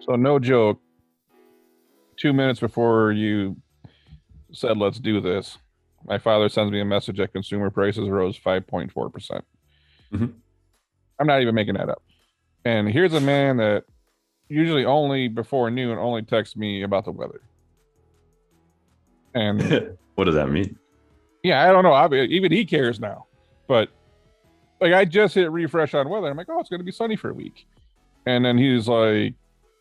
So no joke, 2 minutes before you said let's do this, my father sends me a message that consumer prices rose 5.4%. Mhm. I'm not even making that up. And here's a man that usually only before noon only texts me about the weather. And What does that mean? yeah, I don't know. Even he cares now. But like I just hit refresh on weather. I'm like, oh, it's going to be sunny for a week. And then he's like,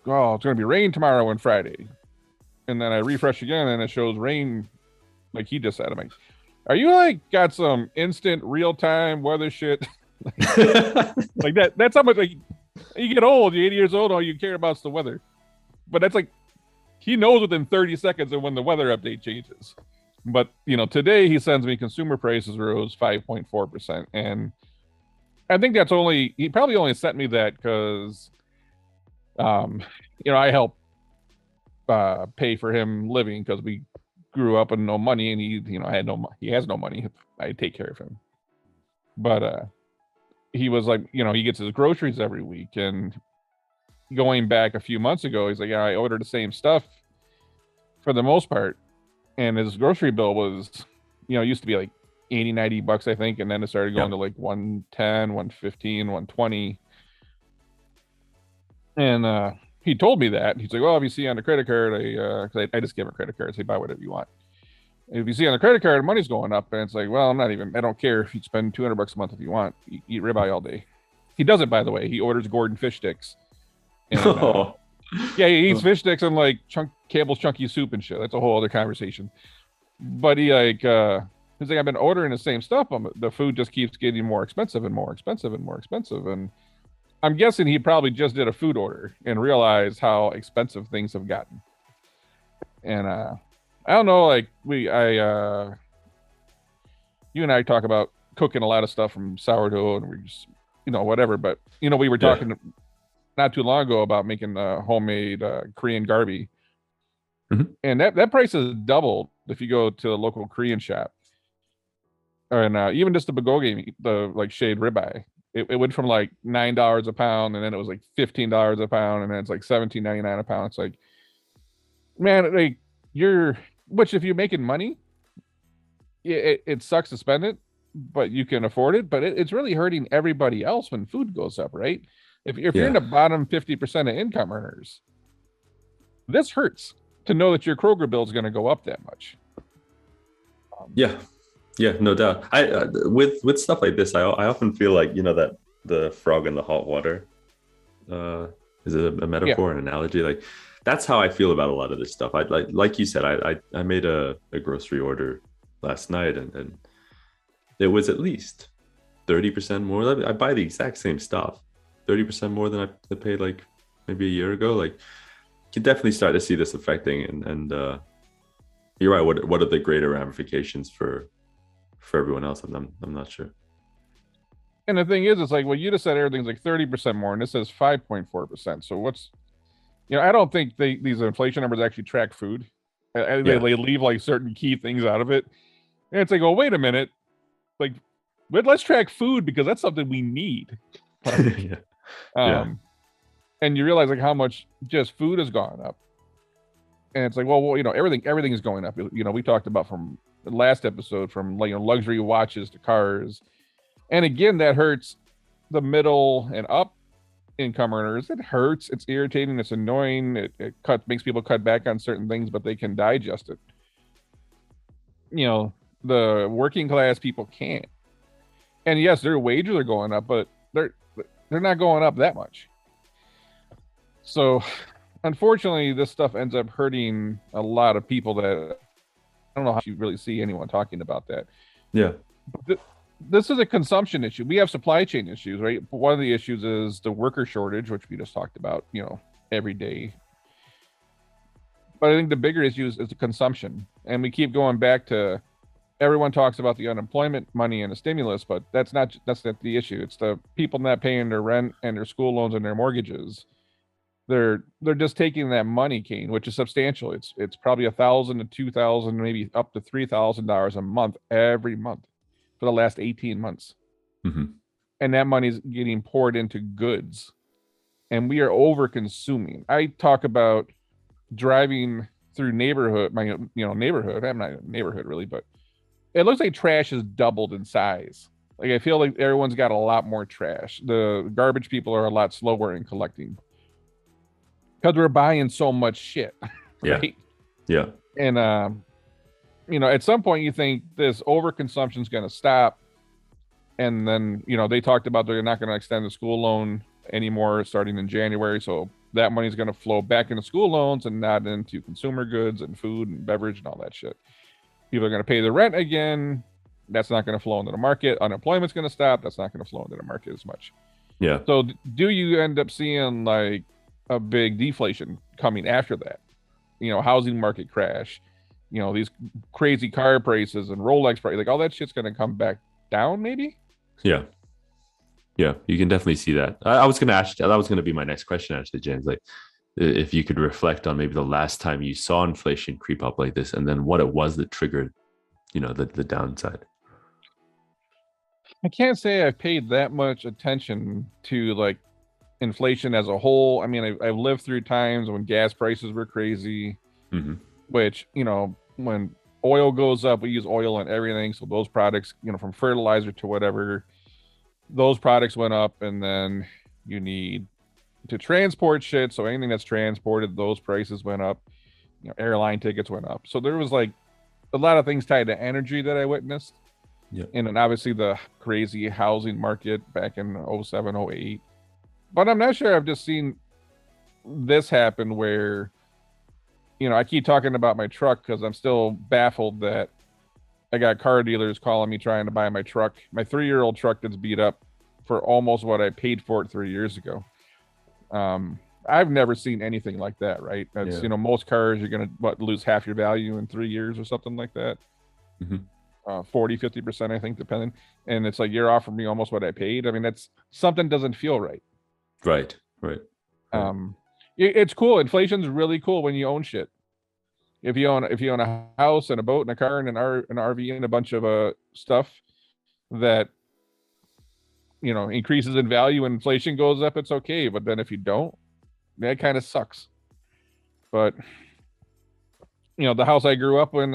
oh, it's going to be rain tomorrow and Friday. And then I refresh again and it shows rain like he just said. I'm like, are you like got some instant real time weather shit? Like that. That's how much like you get old, you're 80 years old, all you care about is the weather. But that's like he knows within 30 seconds of when the weather update changes. But today he sends me consumer prices rose 5.4%. And I think that's only he probably only sent me that because um I help pay for him living because we grew up with no money and he has no money. I take care of him. But he was like, he gets his groceries every week. And going back a few months ago, he's like, yeah, I ordered the same stuff for the most part. And his grocery bill was, used to be like 80, $90, I think. And then it started going Yeah. to like 110, 115, 120. And he told me that. He's like, well, if you see on the credit card, I just give him a credit card. Say, buy whatever you want. If you see on the credit card, money's going up. And it's like, well, I don't care if you spend $200 a month if you want. You eat ribeye all day. He does it, by the way. He orders Gordon fish sticks. And Oh. yeah, he eats fish sticks and like Campbell's chunky soup and shit. That's a whole other conversation. But he's like, I've been ordering the same stuff. The food just keeps getting more expensive and more expensive and more expensive. And I'm guessing he probably just did a food order and realized how expensive things have gotten. And I don't know, like you and I talk about cooking a lot of stuff from sourdough and we just whatever. But we were Yeah. talking not too long ago about making homemade Korean garbi, Mhm. and that price has doubled if you go to a local Korean shop. And even just the bulgogi, the like shaved ribeye, it went from like $9 a pound, and then it was like $15 a pound, and then it's like 17.99 a pound. It's like, man, like which if you're making money, it sucks to spend it, but you can afford it. But it's really hurting everybody else when food goes up, right? If you're in Yeah. the bottom 50% of income earners, this hurts to know that your Kroger bill is going to go up that much. Yeah. Yeah, no doubt. I with stuff like this, I often feel like that the frog in the hot water. Uh, is it a Yeah, metaphor, an analogy? Like that's how I feel about a lot of this stuff. I like you said, I made a grocery order last night, and it was at least 30% more. I buy the exact same stuff, 30% more than I paid like maybe a year ago. Like you can definitely start to see this affecting, and you're right. What are the greater ramifications for everyone else? I'm not sure. and the thing is, it's like, well, you just said everything's like 30% more, and this says 5.4%. So what's I don't think these inflation numbers actually track food. They Yeah. leave like certain key things out of it, and it's like, well, wait a minute, like, let's track food because that's something we need. Like, Yeah. Yeah. um, and you realize like how much just food has gone up, and it's like, well, everything is going up. We talked about from the last episode, from like luxury watches to cars, and again, that hurts the middle and up income earners. It hurts. It's irritating. It's annoying. It makes people cut back on certain things, but they can digest it. The working class people can't. And yes, their wages are going up, but they're not going up that much. So unfortunately, this stuff ends up hurting a lot of people that I don't know how you really see anyone talking about that. Yeah. This is a consumption issue. We have supply chain issues, right? One of the issues is the worker shortage, which we just talked about, every day. But I think the bigger issue is the consumption. And we keep going back to everyone talks about the unemployment money and the stimulus, but that's not the issue. It's the people not paying their rent and their school loans and their mortgages. They're just taking that money, Kane, which is substantial. It's probably 1,000 to 2,000, maybe up to $3,000 a month every month for the last 18 months. Mm-hmm. And that money's getting poured into goods. and we are over consuming. I talk about driving through neighborhood. I'm not a neighborhood really, but it looks like trash has doubled in size. Like I feel like everyone's got a lot more trash. The garbage people are a lot slower in collecting because we're buying so much shit, Yeah. right? Yeah. And at some point you think this overconsumption is going to stop, and then they talked about they're not going to extend the school loan anymore starting in January, so that money's going to flow back into school loans and not into consumer goods and food and beverage and all that shit. People are going to pay the rent again. That's not going to flow into the market. Unemployment's going to stop. That's not going to flow into the market as much. Yeah. So do you end up seeing like a big deflation coming after that? Housing market crash, these crazy car prices and Rolex price, like all that shit's going to come back down maybe? Yeah. Yeah. You can definitely see that. I was going to ask, that was going to be my next question actually, James. Like, if you could reflect on maybe the last time you saw inflation creep up like this, and then what it was that triggered, the downside. I can't say I've paid that much attention to like inflation as a whole. I mean, I've lived through times when gas prices were crazy, Mm-hmm. which, when oil goes up, we use oil on everything. So those products, from fertilizer to whatever, those products went up, and then you need to transport shit. So anything that's transported, those prices went up. Airline tickets went up. So there was like a lot of things tied to energy that I witnessed. Yeah. And then obviously the crazy housing market back in 07, 08. But I'm not sure I've just seen this happen where, I keep talking about my truck because I'm still baffled that I got car dealers calling me trying to buy my truck, my 3-year-old truck that's beat up, for almost what I paid for it 3 years ago. I've never seen anything like that, right? That's, Yeah. most cars, you're going to lose half your value in 3 years or something like that. Mm-hmm. 40, 50%, I think, depending. And it's like, you're offering me almost what I paid. I mean, that's something doesn't feel right. Right. Right. It's cool. Inflation's really cool when you own shit. If you own a house and a boat and a car and an RV and a bunch of stuff that increases in value and inflation goes up, it's okay. But then if you don't, that kind of sucks. But the house I grew up in,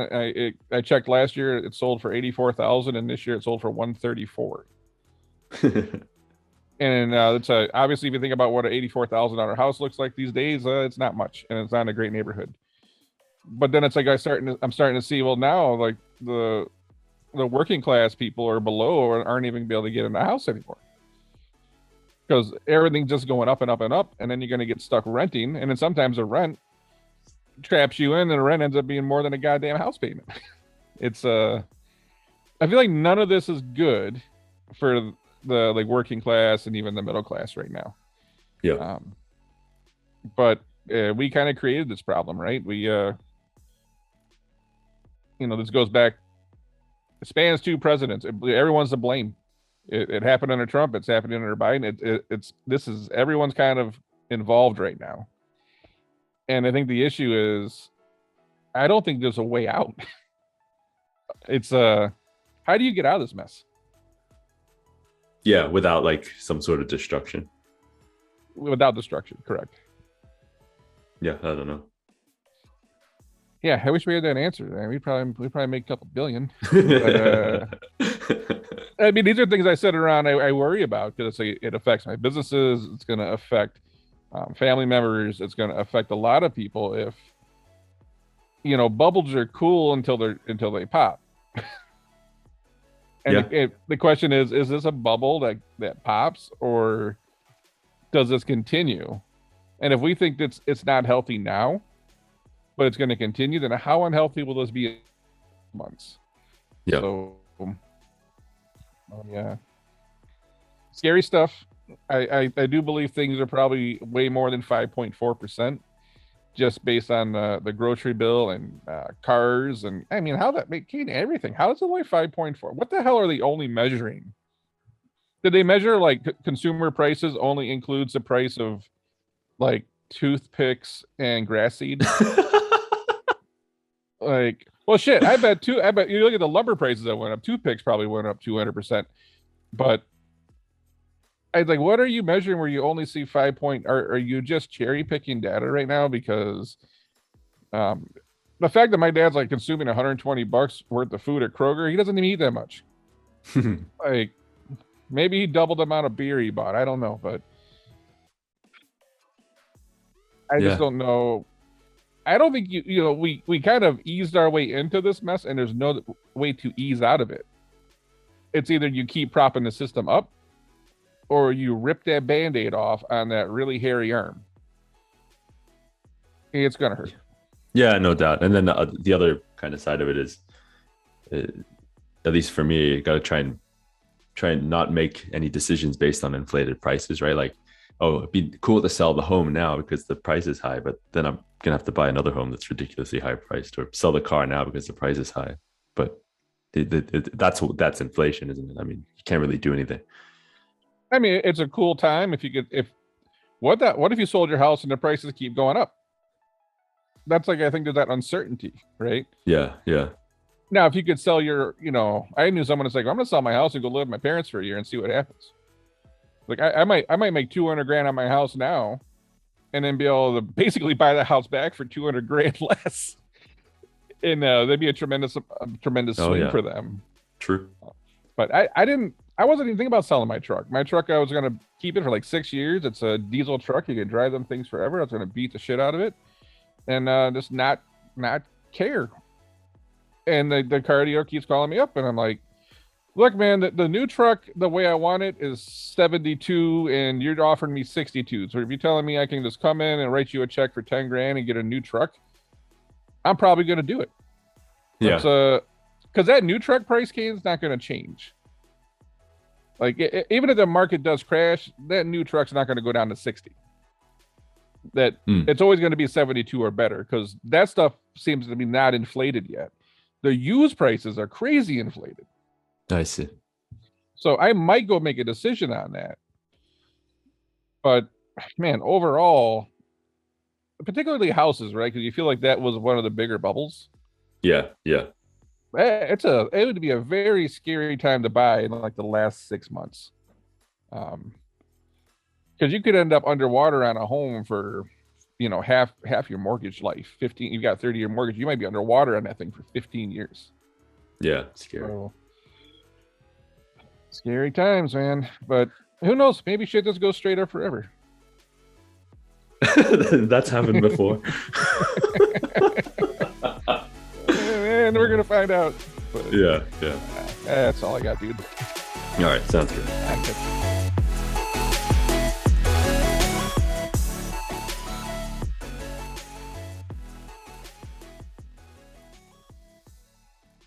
I checked last year, it sold for 84,000, and this year it sold for 134. And it's obviously, if you think about what an $84,000 house looks like these days, it's not much, and it's not in a great neighborhood. But then it's like I'm starting to see, well, now like the working class people or below aren't even gonna be able to get in the house anymore because everything's just going up and up and up, and then you're going to get stuck renting, and then sometimes the rent traps you in, and the rent ends up being more than a goddamn house payment. It's I feel like none of this is good for the like working class and even the middle class right now. Yeah. But we kind of created this problem, right? We this goes back, it spans 2 presidents. Everyone's to blame. It happened under Trump. It's happening under Biden. Everyone's kind of involved right now. And I think the issue is, I don't think there's a way out. It's how do you get out of this mess? Yeah, without like some sort of destruction. Without destruction, correct. Yeah, I don't know. Yeah, I wish we had that answer. We probably make a couple billion. But, I mean, these are things I sit around, I worry about, because it affects my businesses. It's going to affect family members. It's going to affect a lot of people. If bubbles are cool until they pop. And the question is this a bubble that pops, or does this continue? And if we think it's not healthy now, but it's going to continue, then how unhealthy will this be in months? Yeah. So, yeah, scary stuff. I do believe things are probably way more than 5.4%, just based on the grocery bill and cars. And I mean, how that became everything. How is it only 5.4? What the hell are they only measuring? Did they measure like consumer prices only includes the price of like toothpicks and grass seed? Like, well, shit. I bet you look at the lumber prices that went up. Toothpicks probably went up 200%, but I was like, what are you measuring where you only see 5 point? Are you just cherry picking data right now? Because um, the fact that my dad's like consuming 120 bucks worth of food at Kroger, he doesn't even eat that much. Like maybe he doubled the amount of beer he bought. I don't know, but I just Yeah. don't know. I don't think we kind of eased our way into this mess, and there's no way to ease out of it. It's either you keep propping the system up, or you rip that band-aid off on that really hairy arm. It's gonna hurt. Yeah, no doubt. And then the other kind of side of it is, uh, at least for me, you got to try and not make any decisions based on inflated prices, right? Like, oh, it'd be cool to sell the home now because the price is high, but then I'm gonna have to buy another home that's ridiculously high priced, or sell the car now because the price is high. But that's inflation, isn't it? I mean, you can't really do anything. I mean, it's a cool time if you could. If what if you sold your house and the prices keep going up? That's like, I think there's that uncertainty, right? Yeah, yeah, Now, if you could sell I knew someone that's like, I'm gonna sell my house and go live with my parents for a year and see what happens. Like I might make 200 grand on my house now, and then be able to basically buy the house back for 200 grand less. And there'd be a tremendous Oh swing yeah, for them. true. But I wasn't even thinking about selling my truck. My truck, I was gonna keep it for like 6 years. It's a diesel truck. You can drive them things forever. I was gonna beat the shit out of it, and just not care. And the cardio keeps calling me up, and I'm like, look, man, the new truck, the way I want it is 72, and you're offering me 62. So if you're telling me I can just come in and write you a check for 10 grand and get a new truck, I'm probably gonna do it. Yeah, Because that new truck price cane is not gonna change. Like even if the market does crash, that new truck's not gonna go down to 60. That It's always going to be 72 or better, because that stuff seems to be not inflated yet. The used prices are crazy inflated. I see. So I might go make a decision on that. But man, overall, particularly houses, right? Because you feel like that was one of the bigger bubbles. Yeah, yeah, It would be a very scary time to buy in like the last 6 months. Because you could end up underwater on a home for half your mortgage life. 15, you've got 30-year mortgage, you might be underwater on that thing for 15 years. yeah. Scary. So, scary times, man. But who knows, maybe shit just goes straight up forever. That's happened before. And we're gonna find out. But Yeah, yeah. that's all I got, dude. All right, sounds good. That's it.